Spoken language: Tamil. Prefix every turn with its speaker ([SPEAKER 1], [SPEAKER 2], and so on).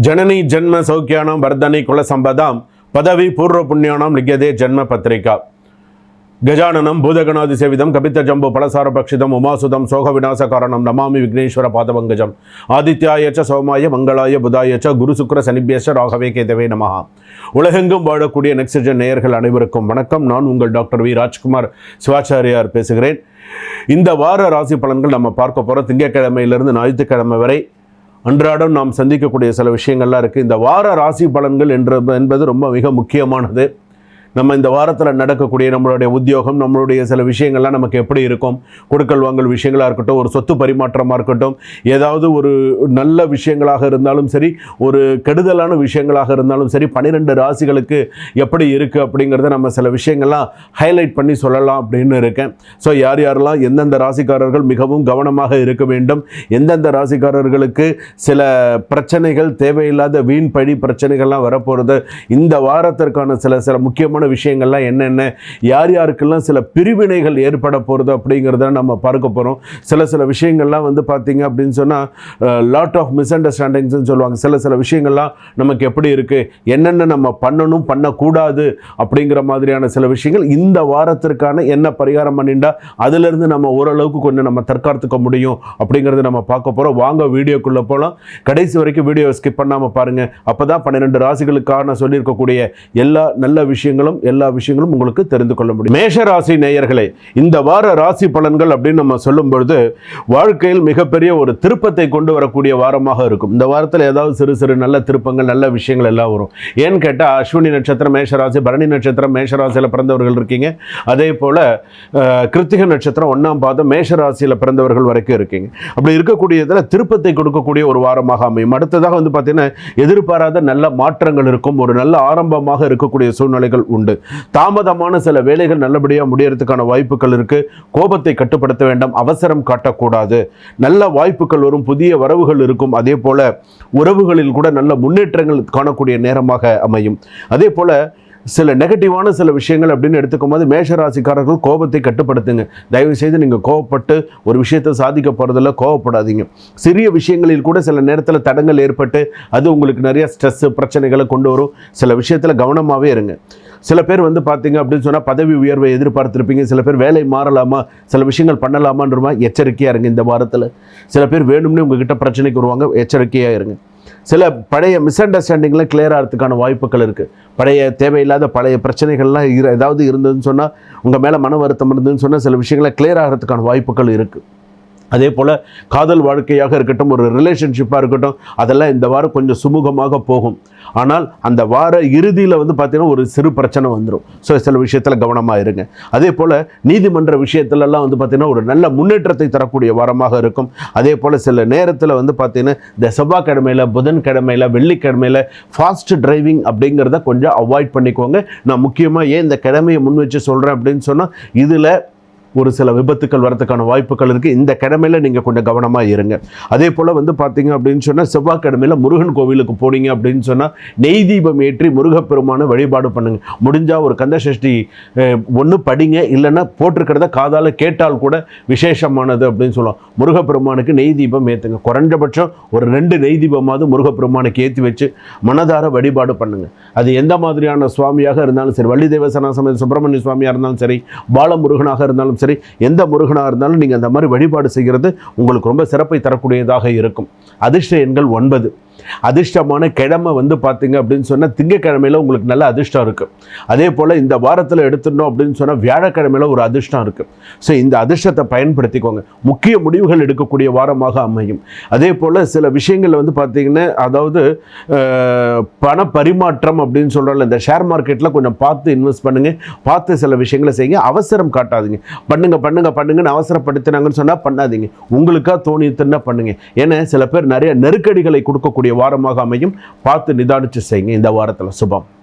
[SPEAKER 1] जननी जन्म सौख्यानां वर्धनी कुल संपदां पदवी पूर्व पुण्यानां लिख्यते जन्म पत्रिका गजाननं भूतगणादिसेवितं कपितजम्बो फलसारभक्षितम् उमासुतं शोकविनाशकारणं नमामि विघ्नेश्वर पादपङ्कजम् आदित्याय च सोमाय मंगलाय बुधाय च गुरु शुक्र शनिभ्यश्च राघवे केतवे नमः உலகெங்கும் வாழக்கூடிய நெக்ஸ்ட்ஜென் நேயர்கள் அனைவருக்கும் வணக்கம். நான் உங்கள் டாக்டர் வி ராஜ்குமார் சிவாச்சாரியார் பேசுகிறேன். இந்த வார ராசி பலன்கள் நம்ம பார்க்க போகிறோம். திங்கட்கிழமையிலிருந்து ஞாயிற்றுக்கிழமை வரை அன்றாடம் நாம் சந்திக்கக்கூடிய சில விஷயங்கள்லாம் இருக்குது. இந்த வார ராசி பலன்கள் என்பது ரொம்ப மிக முக்கியமானது. நம்ம இந்த வாரத்தில் நடக்கக்கூடிய நம்மளுடைய உத்தியோகம், நம்மளுடைய சில விஷயங்கள்லாம் நமக்கு எப்படி இருக்கும், கொடுக்கல் வாங்கல் விஷயங்களாக இருக்கட்டும், ஒரு சொத்து பரிமாற்றமாக இருக்கட்டும், ஏதாவது ஒரு நல்ல விஷயங்களாக இருந்தாலும் சரி, ஒரு கெடுதலான விஷயங்களாக இருந்தாலும் சரி, 12 ராசிகளுக்கு எப்படி இருக்குது அப்படிங்கிறத நம்ம சில விஷயங்கள்லாம் ஹைலைட் பண்ணி சொல்லலாம் அப்படின்னு இருக்கேன். ஸோ யார் யாரெல்லாம் எந்தெந்த ராசிக்காரர்கள் மிகவும் கவனமாக இருக்க வேண்டும், எந்தெந்த ராசிக்காரர்களுக்கு சில பிரச்சனைகள், தேவையில்லாத வீண் பழி பிரச்சனைகள்லாம் வரப்போகிறது, இந்த வாரத்திற்கான சில முக்கியமான விஷயங்கள்லாம் என்னென்ன, யார் யாருக்கெல்லாம் சில பிரிவினைகள் ஏற்பட போகிறது அப்படிங்கிறத நம்ம பார்க்க போகிறோம். சில விஷயங்கள்லாம் வந்து பார்த்தீங்க அப்படின்னு சொன்னால் லாட் ஆஃப் மிஸ் அண்டர்ஸ்டாண்டிங்ஸ்ன்னு சொல்லுவாங்க. சில விஷயங்கள்லாம் நமக்கு எப்படி இருக்குது, என்னென்ன நம்ம பண்ணணும் பண்ணக்கூடாது அப்படிங்கிற மாதிரியான சில விஷயங்கள் இந்த வாரத்திற்கான என்ன பரிகாரம் பண்ணிட்டா அதிலிருந்து நம்ம ஓரளவுக்கு கொஞ்சம் நம்ம தற்காத்துக்க முடியும் அப்படிங்கிறத நம்ம பார்க்க போகிறோம். வாங்க வீடியோக்குள்ளே போகலாம். கடைசி வரைக்கும் வீடியோ ஸ்கிப் பண்ணாமல் பாருங்கள். அப்போ தான் 12 ராசிகளுக்கான சொல்லியிருக்கக்கூடிய எல்லா நல்ல விஷயங்களும் எல்லா விஷயங்களும் உங்களுக்கு தெரிந்து கொள்ள முடியும். மேஷ ராசி நேயர்களே, இந்த வார ராசி பலன்கள் அப்படின்னு நம்ம சொல்லும் பொழுது வாழ்க்கையில் மிகப்பெரிய ஒரு திருப்பத்தை கொண்டு வரக்கூடிய வாரமாக இருக்கும். இந்த வாரத்தில் ஏதாவது சிறு நல்ல திருப்பங்கள், நல்ல விஷயங்கள் எல்லாம் வரும். ஏன்னு கேட்டால் அஸ்வினி நட்சத்திரம் மேஷராசி, பரணி நட்சத்திரம் மேஷராசியில் பிறந்தவர்கள் இருக்கீங்க. அதே போல் கிருத்திகை நட்சத்திரம் 1ஆம் பாதம் மேஷராசியில் பிறந்தவர்கள் வரைக்கும் இருக்கீங்க. அப்படி இருக்கக்கூடியதில் திருப்பத்தை கொடுக்கக்கூடிய ஒரு வாரமாக அமையும். அடுத்ததாக வந்து பார்த்தீங்கன்னா எதிர்பாராத நல்ல மாற்றங்கள் இருக்கும், ஒரு நல்ல ஆரம்பமாக இருக்கக்கூடிய சூழ்நிலைகள் உண்டு. தாமதமான சில வேலைகள் நல்லபடியாக முடியறதுக்கான வாய்ப்புகள் இருக்கு. கோபத்தை கட்டுப்படுத்த வேண்டாம், அவசரம் காட்டக்கூடாது. நல்ல வாய்ப்புகள் வரும், புதிய வரவுகள் இருக்கும். அதே போல உறவுகளில் கூட நல்ல முன்னேற்றங்கள் காணக்கூடிய நேரமாக அமையும். அதே போல சில நெகட்டிவான சில விஷயங்கள் அப்படின்னு எடுத்துக்கும் போது மேஷராசிக்காரர்கள் கோபத்தை கட்டுப்படுத்துங்க. தயவு செய்து நீங்கள் கோபப்பட்டு ஒரு விஷயத்தை சாதிக்க போகிறதில்ல, கோபப்படாதீங்க. சிறிய விஷயங்களில் கூட சில நேரத்தில் தடங்கள் ஏற்பட்டு அது உங்களுக்கு நிறைய ஸ்ட்ரெஸ் பிரச்சனைகளை கொண்டு வரும். சில விஷயத்தில் கவனமாகவே இருங்க. சில பேர் வந்து பார்த்தீங்க அப்படின்னு சொன்னால் பதவி உயர்வை எதிர்பார்த்துருப்பீங்க. சில பேர் வேலை மாறலாமா, சில விஷயங்கள் பண்ணலாமான்றமா எச்சரிக்கையாக இருங்க. இந்த வாரத்தில் சில பேர் வேணும்னு உங்ககிட்ட பிரச்சனைக்கு வருவாங்க, எச்சரிக்கையாக இருங்க. சில பழைய மிஸ் அண்டர்ஸ்டாண்டிங்லாம் கிளியர் ஆகிறதுக்கான வாய்ப்புகள் இருக்குது. பழைய தேவையில்லாத பழைய பிரச்சனைகள்லாம் ஏதாவது இருந்ததுன்னு சொன்னால், உங்கள் மேலே மன வருத்தம் இருந்ததுன்னு சொன்னால் சில விஷயங்களை கிளியர் ஆகிறதுக்கான வாய்ப்புகள் இருக்குது. அதே போல் காதல் வாழ்க்கையாக இருக்கட்டும், ஒரு ரிலேஷன்ஷிப்பாக இருக்கட்டும், அதெல்லாம் இந்த வாரம் கொஞ்சம் சுமூகமாக போகும். ஆனால் அந்த வார இறுதியில் வந்து பார்த்திங்கன்னா ஒரு சிறு பிரச்சனை வந்துடும். ஸோ சில விஷயத்தில் கவனமாக இருங்க. அதே போல் நீதிமன்ற விஷயத்துலலாம் வந்து பார்த்திங்கன்னா ஒரு நல்ல முன்னேற்றத்தை தரக்கூடிய வாரமாக இருக்கும். அதே போல் சில நேரத்தில் வந்து பார்த்திங்கன்னா இந்த செவ்வாய்க்கிழமையில், புதன்கிழமையில், வெள்ளிக்கிழமையில் ஃபாஸ்ட் டிரைவிங் அப்படிங்கிறத கொஞ்சம் அவாய்ட் பண்ணிக்கோங்க. நான் முக்கியமாக ஏன் இந்த கிழமையை முன் வச்சு சொல்கிறேன் அப்படின்னு சொன்னால், இதில் ஒரு சில விபத்துக்கள் வரதுக்கான வாய்ப்புகள் இருக்குது. இந்த கிழமையில் நீங்கள் கொஞ்சம் கவனமாக இருங்க. அதே போல் வந்து பார்த்தீங்க அப்படின்னு சொன்னால் செவ்வாய்க்கிழமையில் முருகன் கோவிலுக்கு போனீங்க அப்படின்னு சொன்னால் நெய் தீபம் ஏற்றி முருகப்பெருமான வழிபாடு பண்ணுங்கள். முடிஞ்சால் ஒரு கந்தசஷ்டி ஒன்று படிங்க, இல்லைன்னா போட்டிருக்கிறத காதால் கேட்டால் கூட விசேஷமானது அப்படின்னு சொல்லுவோம். முருகப்பெருமானுக்கு நெய் தீபம் ஏற்றுங்க. குறைஞ்சபட்சம் ஒரு 2 நெய் தீபமாவது முருகப்பெருமானுக்கு ஏற்றி வச்சு மனதார வழிபாடு பண்ணுங்கள். அது எந்த மாதிரியான சுவாமியாக இருந்தாலும் சரி, வள்ளி தேவசனா சமேத சுப்பிரமணிய சுவாமியாக இருந்தாலும் சரி, பாலமுருகனாக இருந்தாலும் சரி, எந்த முருகனாக இருந்தாலும் நீங்கள் அந்த மாதிரி வழிபாடு செய்கிறது உங்களுக்கு ரொம்ப சிறப்பை தரக்கூடியதாக இருக்கும். அதிர்ஷ்ட எண்கள் 9. அதிர்ஷ்டமான கிழமை வந்து பார்த்தீங்க அப்படின்னு சொன்னால் திங்கக்கிழமையில் உங்களுக்கு நல்ல அதிர்ஷ்டம் இருக்குது. அதே போல் இந்த வாரத்தில் எடுத்துட்டோம் அப்படின்னு சொன்னால் வியாழக்கிழமையில் ஒரு அதிர்ஷ்டம் இருக்குது. ஸோ இந்த அதிர்ஷ்டத்தை பயன்படுத்திக்கோங்க. முக்கிய முடிவுகள் எடுக்கக்கூடிய வாரமாக அமையும். அதே போல் சில விஷயங்கள் வந்து பார்த்தீங்கன்னா, அதாவது பண பரிமாற்றம் அப்படின்னு சொல்கிறோம்ல, இந்த ஷேர் மார்க்கெட்டில் கொஞ்சம் பார்த்து இன்வெஸ்ட் பண்ணுங்கள், பார்த்து சில விஷயங்களை செய்யுங்க. அவசரம் காட்டாதீங்க. பண்ணுங்கன்னு அவசரப்படுத்தினாங்கன்னு சொன்னால் பண்ணாதீங்க. உங்களுக்காக தோணித்துன்னா பண்ணுங்க. ஏன்னா சில பேர் நிறைய நெருக்கடிகளை கொடுக்கக்கூடிய வாரமாக அமையும். பார்த்து நிதானித்து செய்யுங்க இந்த வாரத்தில். சுபம்.